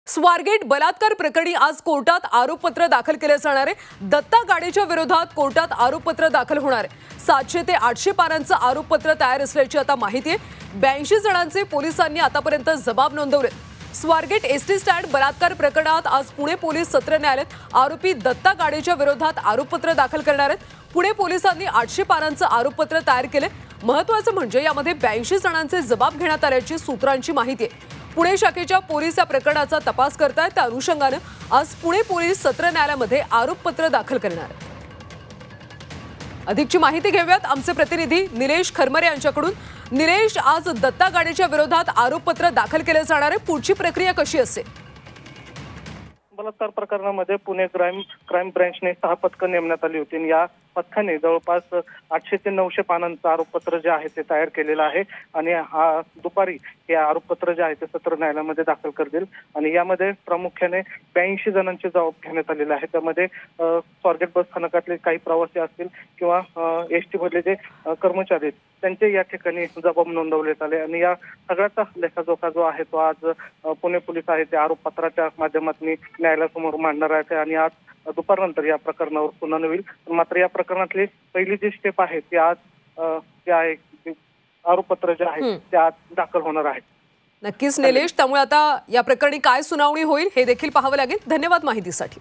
स्वारगेट बलात्कार प्रकरणी आज कोर्टात आरोपपत्र दाखल केले जाणार आहे। दत्ता गाडेच्या विरोधात कोर्टात आरोपपत्र दाखल होणार आहे। 700 ते 800 पानांचं आरोपपत्र तयार असल्याची आता माहिती आहे। 82 जणांचे पोलिसांनी आतापर्यंत जबाब नोंदवले। स्वारगेट एसटी स्टँड बलात्कार प्रकरणात आज पुणे पोलीस सत्र न्यायालयात आरोपी दत्ता गाडेच्या विरोधात आरोपपत्र दाखल करणार आहेत। पुणे पोलिसांनी 800 पानांचं आरोपपत्र तयार केले। महत्त्वाचं म्हणजे यामध्ये 82 जणांचे जबाब घेण्यात आल्याची सूत्रांची माहिती आहे। पुणे शाखेच्या पोलीस या प्रकरणाचा तपास करतायत। त्या अनुषंगाने आज पुणे पोलीस सत्र न्यायालयामध्ये आरोपपत्र दाखल करणार आहेत। अधिकची माहिती घेऊयात आमचे प्रतिनिधी निलेश खरमरे यांच्याकडून। निलेश, आज दत्ता गाडेच्या विरोधात आरोपपत्र दाखल केले जाणार आहे, पुढची प्रक्रिया कशी असेल? बलात्कार प्रकरणामध्ये पुणे क्राईम ब्रँचने 6 पथकं नेमण्यात आली होती। या पथकाने जवळपास 800 ते 900 पानांचं आरोपपत्र जे आहे ते तयार केलेलं आहे आणि दुपारी हे आरोपपत्र जे आहे ते सत्र न्यायालयामध्ये दाखल करतील। आणि यामध्ये प्रामुख्याने 82 जणांचे जबाब घेण्यात आलेले आहे। त्यामध्ये स्वारगेट बस स्थानकातले काही प्रवासी असतील किंवा एसटी मधले जे कर्मचारी आहेत त्यांचे या ठिकाणी जबाब नोंदवण्यात आले। आणि या सगळ्याचा लेखाजोखा जो आहे तो आज पुणे पोलीस आहे ते आरोपपत्राच्या माध्यमातून न्यायालयासमोर मांडणार आहे। आणि आज दुपारनंतर या प्रकरणावर सुनावणी होईल। मात्र या प्रकरणातली पहिली जी स्टेप आहे ती आज जे आहे आरोपपत्र जे आहे ते आज दाखल होणार आहे। नक्कीच निलेश, त्यामुळे आता या प्रकरणी काय सुनावणी होईल हे देखील पाहावं लागेल। धन्यवाद माहितीसाठी।